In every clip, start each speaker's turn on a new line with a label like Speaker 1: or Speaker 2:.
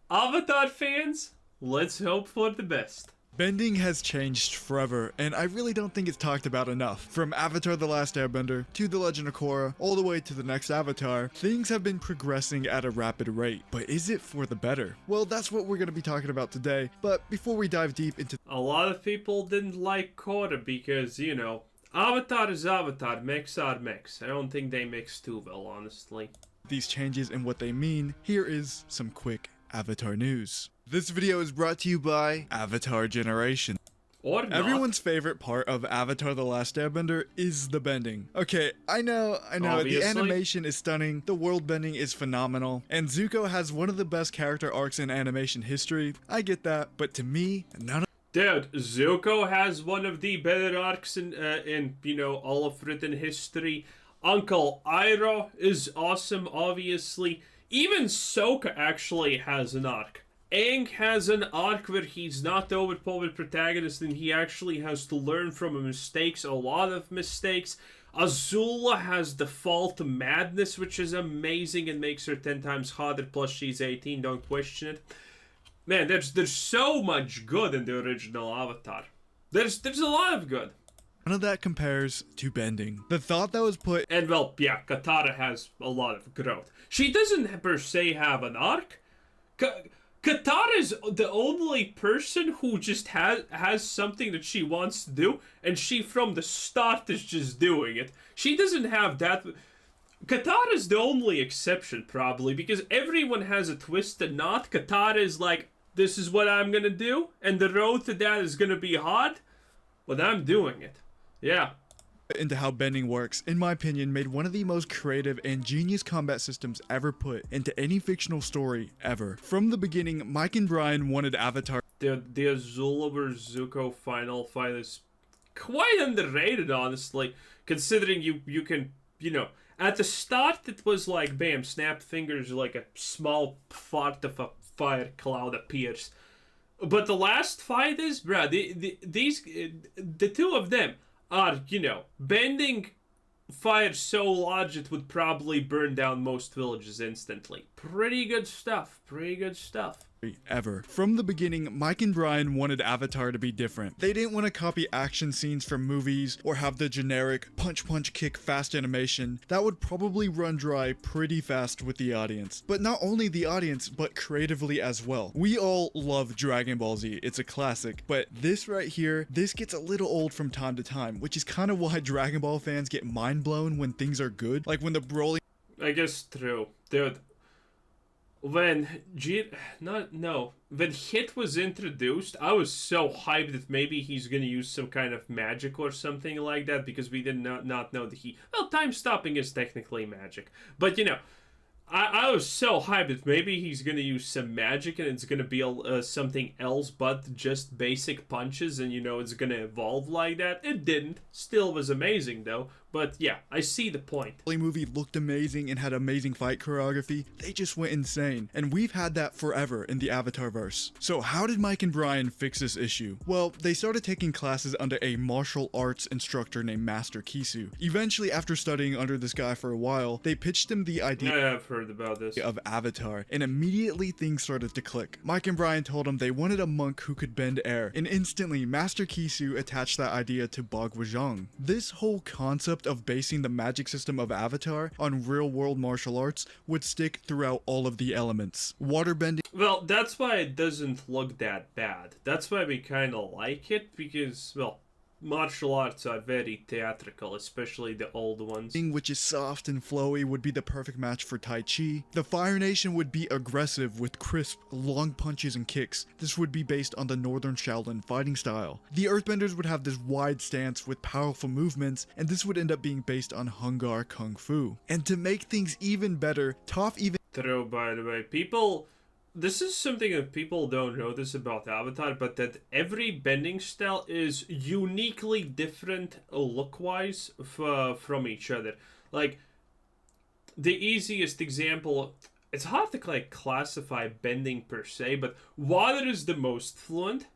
Speaker 1: Avatar fans, let's hope for the best.
Speaker 2: Bending has changed forever, and I really don't think it's talked about enough. From Avatar The Last Airbender, to The Legend of Korra, all the way to the next Avatar, things have been progressing at a rapid rate. But is it for the better? Well, that's what we're going to be talking about today, but before we dive deep into...
Speaker 1: A lot of people didn't like Korra because, you know, Avatar is Avatar, mechs are mechs. I don't think they mix too well, honestly.
Speaker 2: These changes and what they mean, here is some quick Avatar news. This video is brought to you by Avatar Generation.
Speaker 1: Or not.
Speaker 2: Everyone's favorite part of Avatar The Last Airbender is the bending. Okay, I know,
Speaker 1: Obviously.
Speaker 2: the animation is stunning, the world bending is phenomenal, and Zuko has one of the best character arcs in animation history. I get that, but to me, none of...
Speaker 1: Dude, Zuko has one of the better arcs in you know, all of written history. Uncle Iroh is awesome, obviously. Even Sokka actually has an arc. Aang has an arc where he's not the overpowered protagonist and he actually has to learn from mistakes, a lot of mistakes. Azula has Default Madness, which is amazing and makes her 10 times hotter, plus she's 18, don't question it. Man, there's so much good in the original Avatar. There's a lot of good.
Speaker 2: None of that compares to bending. The thought that was put...
Speaker 1: And well, yeah, Katara has a lot of growth. She doesn't per se have an arc. Katara's the only person who just has something that she wants to do, and she from the start is just doing it. She doesn't have that. Katara's the only exception, probably, because everyone has a twisted knot. Katara is like, this is what I'm gonna do, and the road to that is gonna be hard, but I'm doing it. Yeah.
Speaker 2: Into how bending works, in my opinion, made one of the most creative and genius combat systems ever put into any fictional story ever. From the beginning, Mike and Brian wanted Avatar.
Speaker 1: The Azula vs Zuko final fight is quite underrated, honestly, considering you can, you know, at the start it was like, bam, snap fingers, like a small fart of a fire cloud appears. But the last fight is, bruh, the two of them are, you know, bending fire so large it would probably burn down most villages instantly. Pretty good stuff. Pretty good stuff.
Speaker 2: Ever. From the beginning, Mike and Brian wanted Avatar to be different. They didn't want to copy action scenes from movies or have the generic punch punch kick fast animation. That would probably run dry pretty fast with the audience. But not only the audience, but creatively as well. We all love Dragon Ball Z, it's a classic, but this right here, this gets a little old from time to time, which is kind of why Dragon Ball fans get mind blown when things are good. Like when the Broly...
Speaker 1: I guess true. Dude. When Hit was introduced, I was so hyped that maybe he's gonna use some kind of magic or something like that, because we did not know that well, time stopping is technically magic, but you know, I was so hyped that maybe he's gonna use some magic and it's gonna be something else but just basic punches, and you know, it's gonna evolve like that. It didn't. Still was amazing though. But yeah, I see the point.
Speaker 2: The movie looked amazing and had amazing fight choreography. They just went insane. And we've had that forever in the Avatarverse. So how did Mike and Brian fix this issue? Well, they started taking classes under a martial arts instructor named Master Kisu. Eventually, after studying under this guy for a while, they pitched him the idea
Speaker 1: Yeah, I've heard about this.
Speaker 2: of Avatar, and immediately things started to click. Mike and Brian told him they wanted a monk who could bend air, and instantly Master Kisu attached that idea to Bagwajang. This whole concept of basing the magic system of Avatar on real-world martial arts would stick throughout all of the elements. Waterbending...
Speaker 1: Well, that's why it doesn't look that bad. That's why we kind of like it, because, well, martial arts are very theatrical, especially the old ones.
Speaker 2: Which is soft and flowy, would be the perfect match for Tai Chi. The Fire Nation would be aggressive with crisp, long punches and kicks. This would be based on the Northern Shaolin fighting style. The Earthbenders would have this wide stance with powerful movements, and this would end up being based on Hungar Kung Fu. And to make things even better, Toph even...
Speaker 1: True, by the way. This is something that people don't notice about Avatar, but that every bending style is uniquely different look-wise from each other. Like, the easiest example, it's hard to like classify bending per se, but water is the most fluent,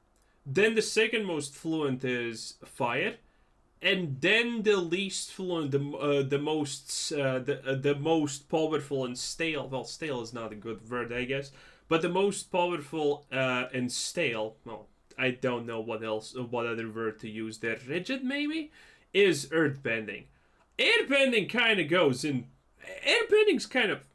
Speaker 1: then the second most fluent is fire, and then the least fluent, the most powerful and stale. Well, stale is not a good word, I guess. But the most powerful and stale, well, I don't know what other word to use there, rigid maybe, is earthbending. Airbending kind of goes in. Airbending's kind of,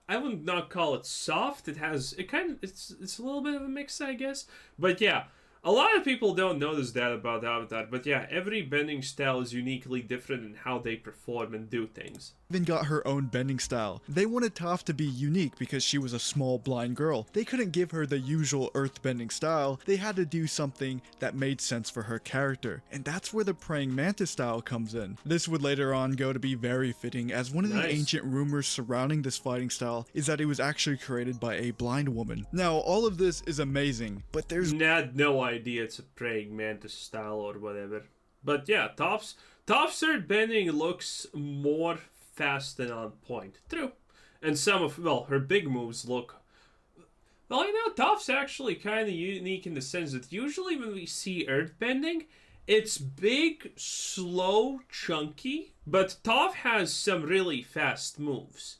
Speaker 1: I would not call it soft. It's a little bit of a mix, I guess. But yeah, a lot of people don't notice that about Avatar. But yeah, every bending style is uniquely different in how they perform and do things.
Speaker 2: Even got her own bending style. They wanted Toph to be unique because she was a small blind girl. They couldn't give her the usual earthbending style. They had to do something that made sense for her character. And that's where the praying mantis style comes in. This would later on go to be very fitting, as one of the ancient rumors surrounding this fighting style is that it was actually created by a blind woman. Now, all of this is amazing, but there's
Speaker 1: no idea it's a praying mantis style or whatever. But yeah, Toph's earthbending looks more fast and on point. True. And some of, well, her big moves look, well, Toph's actually kind of unique in the sense that usually when we see earthbending, it's big, slow, chunky, but Toph has some really fast moves,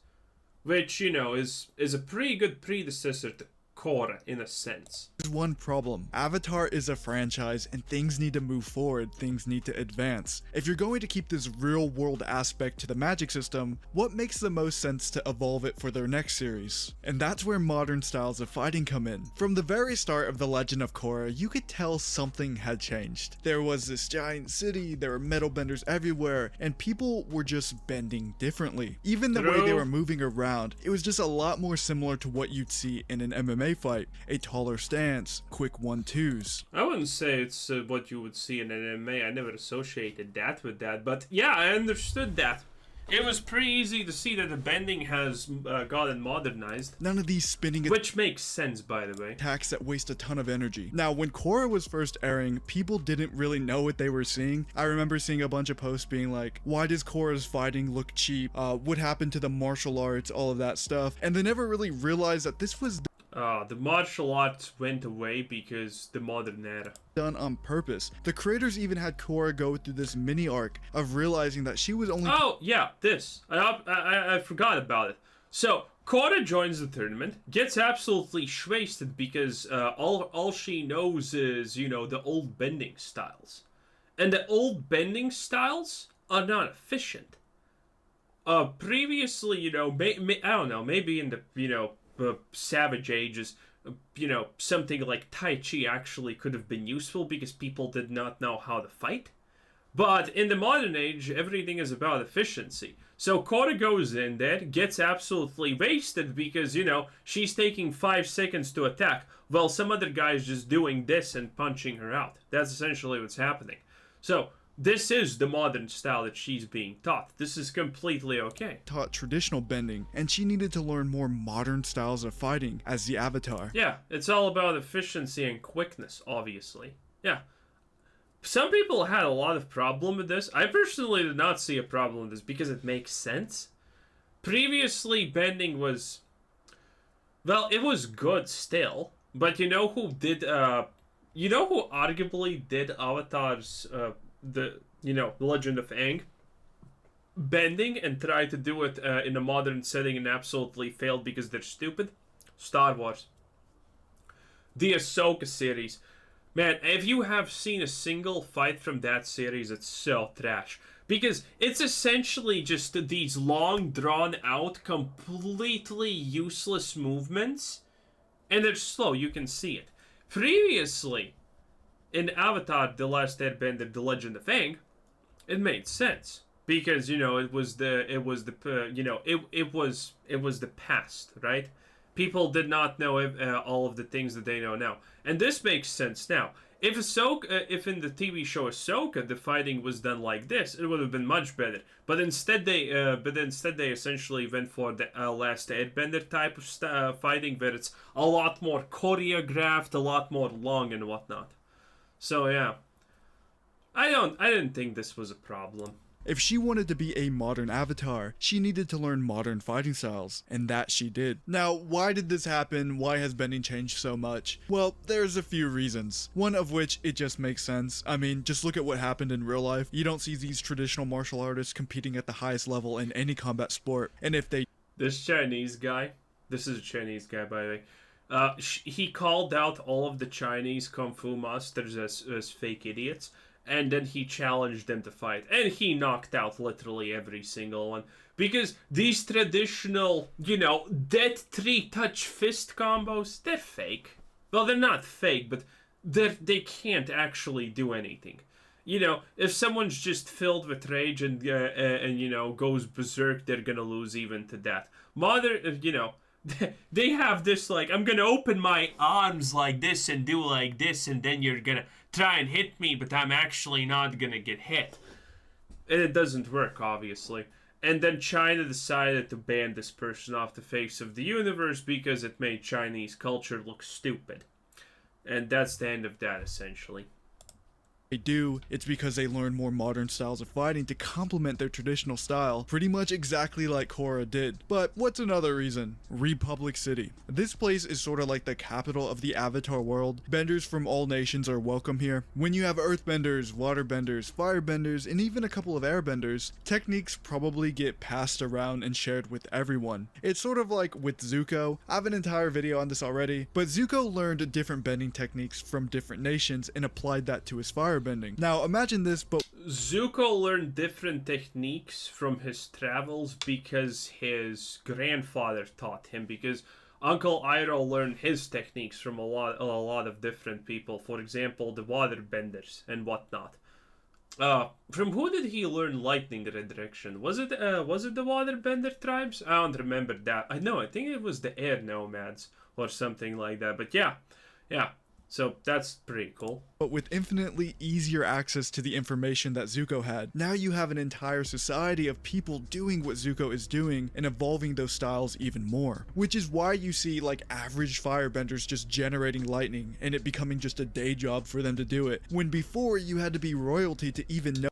Speaker 1: which, is a pretty good predecessor to Korra in a sense.
Speaker 2: There's one problem. Avatar is a franchise and things need to move forward, things need to advance. If you're going to keep this real world aspect to the magic system, what makes the most sense to evolve it for their next series? And that's where modern styles of fighting come in. From the very start of The Legend of Korra, you could tell something had changed. There was this giant city, there were metal benders everywhere, and people were just bending differently. Even the way they were moving around, it was just a lot more similar to what you'd see in an MMA fight. A taller stance, quick 1-2s.
Speaker 1: I wouldn't say it's what you would see in an MMA. I never associated that with that, but yeah, I understood that. It was pretty easy to see that the bending has gotten modernized.
Speaker 2: None of these spinning
Speaker 1: which makes sense, by the way.
Speaker 2: Attacks that waste a ton of energy. Now, when Korra was first airing, people didn't really know what they were seeing. I remember seeing a bunch of posts being like, why does Korra's fighting look cheap? What happened to the martial arts? All of that stuff. And they never really realized that this was
Speaker 1: the martial arts went away because the modern era.
Speaker 2: Done on purpose. The creators even had Korra go through this mini arc of realizing that she was only—
Speaker 1: Oh, yeah, this. I forgot about it. So, Korra joins the tournament, gets absolutely wasted because all she knows is, the old bending styles. And the old bending styles are not efficient. Previously, I don't know, maybe in the, Savage Ages, something like Tai Chi actually could have been useful because people did not know how to fight. But in the modern age, everything is about efficiency. So Korra goes in there, gets absolutely wasted because, she's taking 5 seconds to attack, while some other guy is just doing this and punching her out. That's essentially what's happening. So this is the modern style that she's being taught. This is completely okay.
Speaker 2: Taught traditional bending, and she needed to learn more modern styles of fighting as the Avatar.
Speaker 1: Yeah, it's all about efficiency and quickness, obviously. Yeah. Some people had a lot of problem with this. I personally did not see a problem with this because it makes sense. Previously, bending was... well, it was good still. But you know who did... you know who arguably did Avatar's... The Legend of Aang bending and tried to do it in a modern setting and absolutely failed because they're stupid? Star Wars. The Ahsoka series. Man, if you have seen a single fight from that series, it's so trash. Because it's essentially just these long, drawn-out, completely useless movements. And they're slow, you can see it. Previously, in Avatar, The Last Airbender, The Legend of Aang, it made sense. Because, it was the past, right? People did not know all of the things that they know now. And this makes sense now. If in the TV show Ahsoka, the fighting was done like this, it would have been much better. But instead they essentially went for the Last Airbender type of fighting, where it's a lot more choreographed, a lot more long and whatnot. So yeah, I didn't think this was a problem.
Speaker 2: If she wanted to be a modern Avatar, she needed to learn modern fighting styles, and that she did. Now, why did this happen? Why has bending changed so much? Well, there's a few reasons. One of which, it just makes sense. I mean, just look at what happened in real life. You don't see these traditional martial artists competing at the highest level in any combat sport, and if they...
Speaker 1: This is a Chinese guy, by the way. He called out all of the Chinese kung fu masters as fake idiots, and then he challenged them to fight, and he knocked out literally every single one. Because these traditional, dead tree touch fist combos, they're fake. Well, they're not fake, but they can't actually do anything. If someone's just filled with rage and goes berserk, they're gonna lose even to that. They have this, like, I'm gonna open my arms like this and do like this, and then you're gonna try and hit me, but I'm actually not gonna get hit. And it doesn't work, obviously. And then China decided to ban this person off the face of the universe because it made Chinese culture look stupid. And that's the end of that, essentially.
Speaker 2: They do, it's because they learn more modern styles of fighting to complement their traditional style, pretty much exactly like Korra did. But what's another reason? Republic City. This place is sort of like the capital of the Avatar world. Benders from all nations are welcome here. When you have earthbenders, waterbenders, firebenders, and even a couple of airbenders, techniques probably get passed around and shared with everyone. It's sort of like with Zuko. I have an entire video on this already, but Zuko learned different bending techniques from different nations and applied that to his firebending. Now imagine this, but
Speaker 1: Zuko learned different techniques from his travels because his grandfather taught him, because Uncle Iroh learned his techniques from a lot of different people. For example, the waterbenders and whatnot. From who did he learn lightning redirection? Was it the waterbender tribes? I don't remember that. I think it was the air nomads or something like that. But yeah. So that's pretty cool.
Speaker 2: But with infinitely easier access to the information that Zuko had, now you have an entire society of people doing what Zuko is doing and evolving those styles even more. Which is why you see like average firebenders just generating lightning and it becoming just a day job for them to do it, when before you had to be royalty to even know.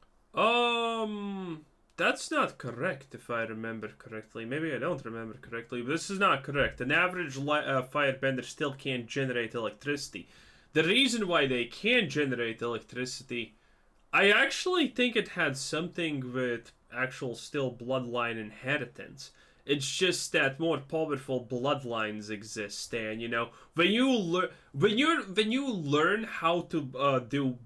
Speaker 1: That's not correct if I remember correctly. Maybe I don't remember correctly, but this is not correct. An average firebender still can't generate electricity. The reason why they can generate electricity, I actually think it had something with actual still bloodline inheritance. It's just that more powerful bloodlines exist, and when you learn how to do,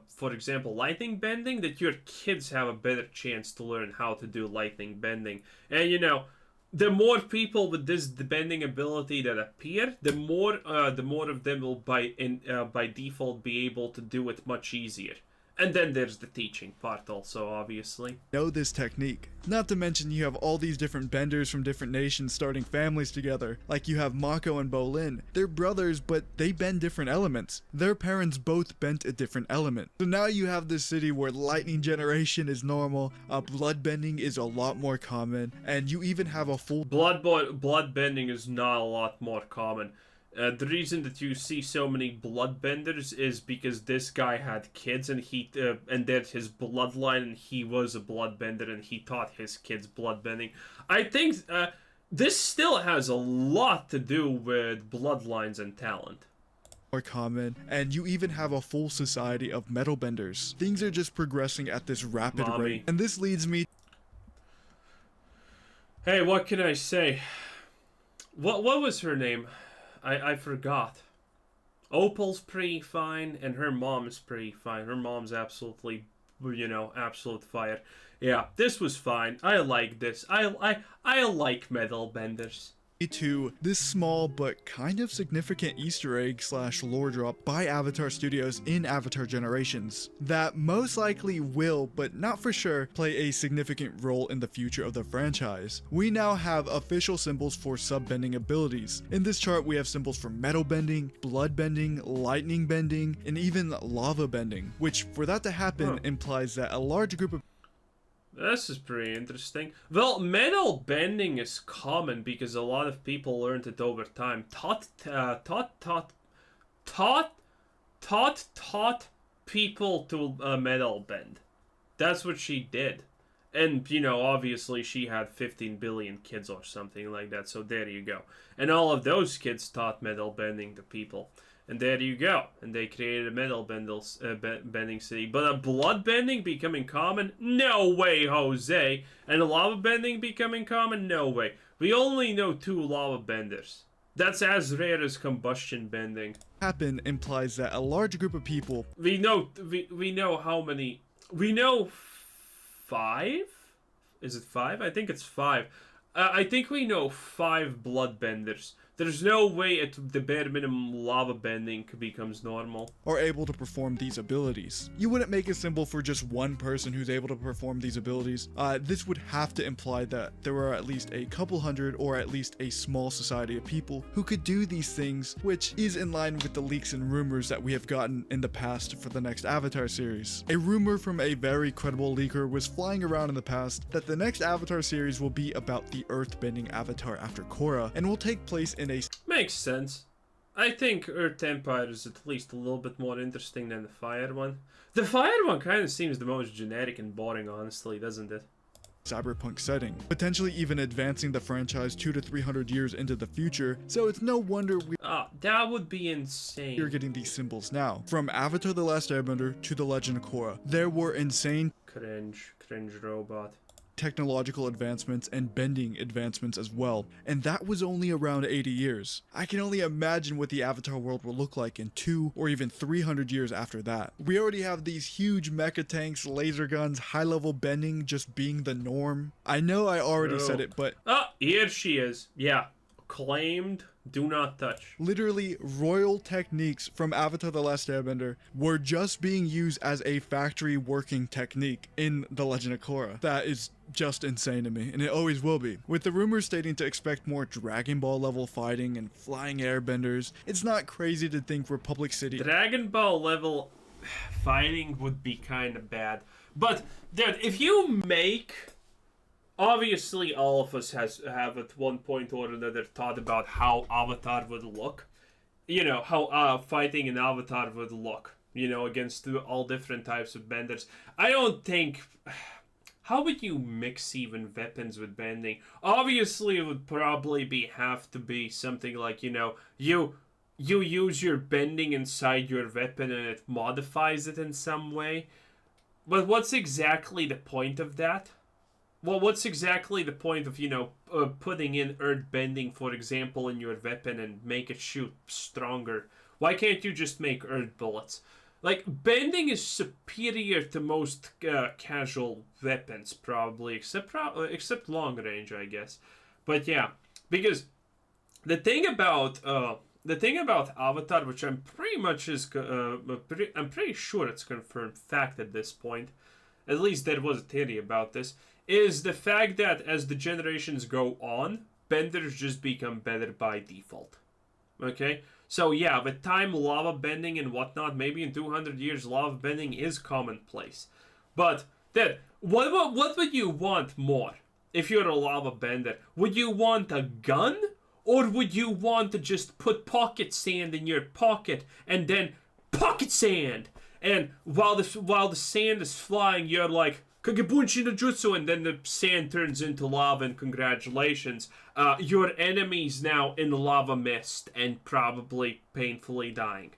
Speaker 1: for example, lightning bending, that your kids have a better chance to learn how to do lightning bending, and the more people with this bending ability that appear, the more of them will by default be able to do it much easier. And then there's the teaching part also, obviously.
Speaker 2: Know this technique. Not to mention you have all these different benders from different nations starting families together. Like you have Mako and Bolin. They're brothers, but they bend different elements. Their parents both bent a different element. So now you have this city where lightning generation is normal, blood bending is a lot more common, and you even have a full
Speaker 1: blood bending is not a lot more common. The reason that you see so many bloodbenders is because this guy had kids, and and that's his bloodline, and he was a bloodbender, and he taught his kids bloodbending. I think this still has a lot to do with bloodlines and talent.
Speaker 2: More common, and you even have a full society of metal benders. Things are just progressing at this rapid rate, and this leads me.
Speaker 1: Hey, what can I say? What was her name? I forgot. Opal's pretty fine, and her mom's pretty fine. Her mom's absolutely, absolute fire. Yeah, this was fine. I like this. I like metal benders.
Speaker 2: To this small but kind of significant Easter egg / lore drop by Avatar Studios in Avatar Generations that most likely will, but not for sure, play a significant role in the future of the franchise. We now have official symbols for subbending abilities. In this chart we have symbols for metal bending, blood bending, lightning bending, and even lava bending, which for that to happen implies that a large group of.
Speaker 1: This is pretty interesting. Well, metal bending is common because a lot of people learned it over time. Taught people to metal bend. That's what she did. And, obviously she had 15 billion kids or something like that, so there you go. And all of those kids taught metal bending to people. And there you go. And they created a metal bending city. But a blood bending becoming common? No way, Jose. And a lava bending becoming common? No way. We only know 2 lava benders. That's as rare as combustion bending.
Speaker 2: Happen implies that a large group of people.
Speaker 1: We know how many. We know 5. Is it 5? I think it's 5. I think we know 5 bloodbenders. There's no way at the bare minimum lava bending becomes normal.
Speaker 2: Are able to perform these abilities. You wouldn't make a symbol for just one person who's able to perform these abilities. This would have to imply that there are at least a couple hundred or at least a small society of people who could do these things, which is in line with the leaks and rumors that we have gotten in the past for the next Avatar series. A rumor from a very credible leaker was flying around in the past that the next Avatar series will be about the earthbending Avatar after Korra and will take place in a...
Speaker 1: Makes sense. I think Earth Empire is at least a little bit more interesting than the Fire one. The Fire one kind of seems the most generic and boring, honestly, doesn't it?
Speaker 2: Cyberpunk setting, potentially even advancing the franchise 200 to 300 years into the future, so it's no wonder
Speaker 1: that would be insane.
Speaker 2: We're getting these symbols now. From Avatar The Last Airbender to The Legend of Korra, there were insane
Speaker 1: Cringe robot.
Speaker 2: technological advancements and bending advancements as well, and that was only around 80 years. I can only imagine what the Avatar world will look like in 200 or even 300 years after that. We already have these huge mecha tanks, laser guns, high-level bending just being the norm. I know I already said it, but...
Speaker 1: Oh, here she is. Yeah. Claimed, do not touch.
Speaker 2: Literally, royal techniques from Avatar The Last Airbender were just being used as a factory working technique in The Legend of Korra. That is just insane to me, and it always will be. With the rumors stating to expect more Dragon Ball level fighting and flying airbenders, it's not crazy to think Republic City...
Speaker 1: Dragon Ball level fighting would be kind of bad. But, dude, if you make... Obviously, all of us have at one point or another thought about how Avatar would look. You know, how fighting in Avatar would look. You know, against all different types of benders. I don't think... How would you mix even weapons with bending? Obviously, it would probably have to be something like, you know, you use your bending inside your weapon and it modifies it in some way. But what's exactly the point of that? Well, what's exactly the point of, you know, putting in earth bending, for example, in your weapon and make it shoot stronger? Why can't you just make earth bullets? Like, bending is superior to most casual weapons, probably, except long range, I guess. But yeah, because the thing about Avatar, which I'm pretty sure it's confirmed fact at this point, at least there was a theory about this, is the fact that as the generations go on, benders just become better by default. Okay? So yeah, with time, lava bending and whatnot, maybe in 200 years, lava bending is commonplace. But then, what would you want more if you're a lava bender? Would you want a gun? Or would you want to just put pocket sand in your pocket and then pocket sand? And while the sand is flying, you're like, Kagebunshi no Jutsu, and then the sand turns into lava, and congratulations. Your enemy's now in the lava mist and probably painfully dying.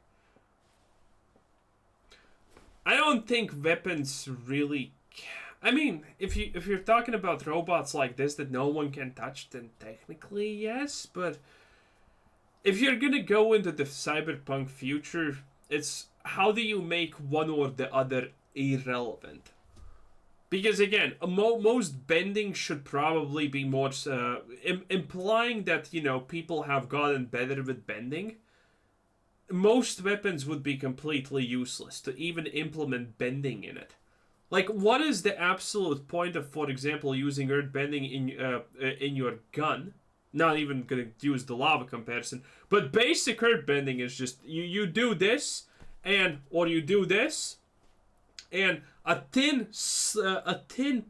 Speaker 1: I don't think weapons really... I mean, if you're talking about robots like this that no one can touch, then technically yes, but if you're gonna go into the cyberpunk future, it's how do you make one or the other irrelevant? Because again, most bending should probably be more implying that, you know, people have gotten better with bending. Most weapons would be completely useless to even implement bending in it. Like, what is the absolute point of, for example, using earth bending in your gun? Not even gonna use the lava comparison, but basic earth bending is just you do this, or you do this, and a thin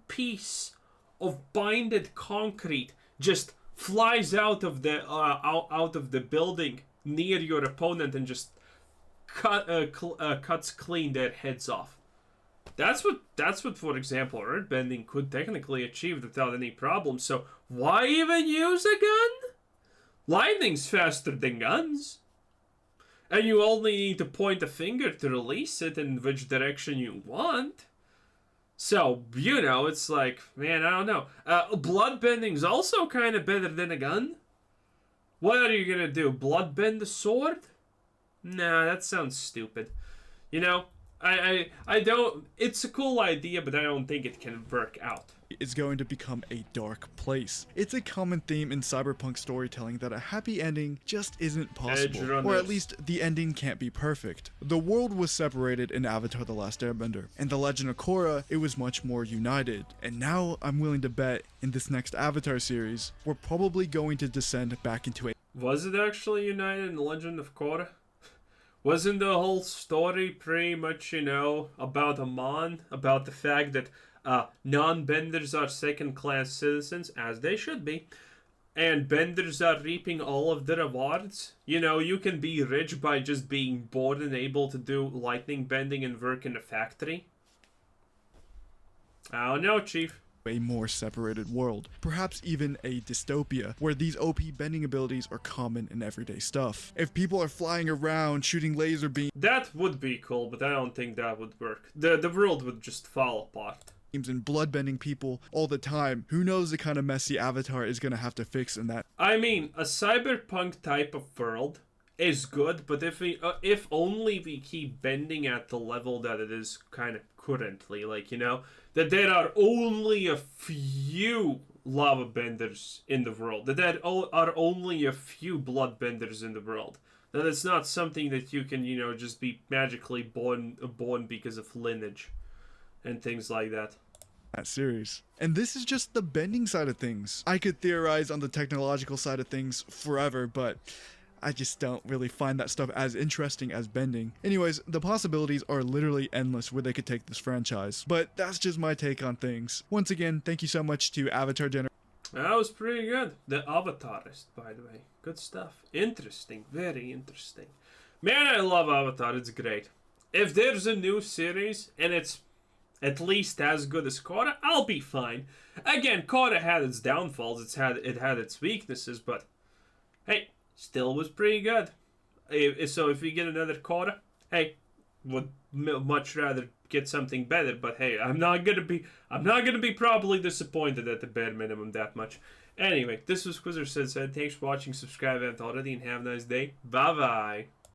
Speaker 1: piece of binded concrete just flies out of the building near your opponent and just cuts clean their heads off. That's what, for example, earthbending could technically achieve without any problem. So why even use a gun? Lightning's faster than guns. And you only need to point a finger to release it in which direction you want. So, you know, it's like, man, I don't know. Bloodbending's also kind of better than a gun. What are you gonna do? Bloodbend the sword? Nah, that sounds stupid. You know, I don't. It's a cool idea, but I don't think it can work out.
Speaker 2: Is going to become a dark place. It's a common theme in cyberpunk storytelling that a happy ending just isn't possible, or at least the ending can't be perfect. The world was separated in Avatar: The Last Airbender. In The Legend of Korra, it was much more united. And now I'm willing to bet in this next Avatar series, we're probably going to descend back into a...
Speaker 1: Was it actually united in The Legend of Korra? Wasn't the whole story pretty much, you know, about Amon? About the fact that non-benders are second-class citizens, as they should be, and benders are reaping all of the rewards? You know, you can be rich by just being born and able to do lightning bending and work in a factory. I don't know, Chief.
Speaker 2: A more separated world, perhaps even a dystopia, where these OP bending abilities are common in everyday stuff. If people are flying around shooting laser beams...
Speaker 1: That would be cool, but I don't think that would work. The world would just fall apart.
Speaker 2: And bloodbending people all the time, who knows the kind of mess the Avatar is gonna have to fix in that.
Speaker 1: I mean, a cyberpunk type of world is good, but if only we keep bending at the level that it is kind of currently, like, you know, that there are only a few lava benders in the world, that there are only a few blood benders in the world, that it's not something that you can, you know, just be magically born because of lineage and things like that.
Speaker 2: That series. And this is just the bending side of things. I could theorize on the technological side of things forever, but I just don't really find that stuff as interesting as bending. Anyways, the possibilities are literally endless where they could take this franchise. But that's just my take on things. Once again, thank you so much to Avatar Gener...
Speaker 1: That was pretty good. The Avatarist, by the way. Good stuff. Interesting. Very interesting. Man, I love Avatar. It's great. If there's a new series and it's at least as good as Korra, I'll be fine. Again, Korra had its downfalls. It had its weaknesses, but hey, still was pretty good. So if we get another Korra, hey, would much rather get something better. But hey, I'm not gonna be probably disappointed at the bare minimum that much. Anyway, this was Quizzer Said. Thanks for watching. Subscribe if you haven't already, and have a nice day. Bye bye.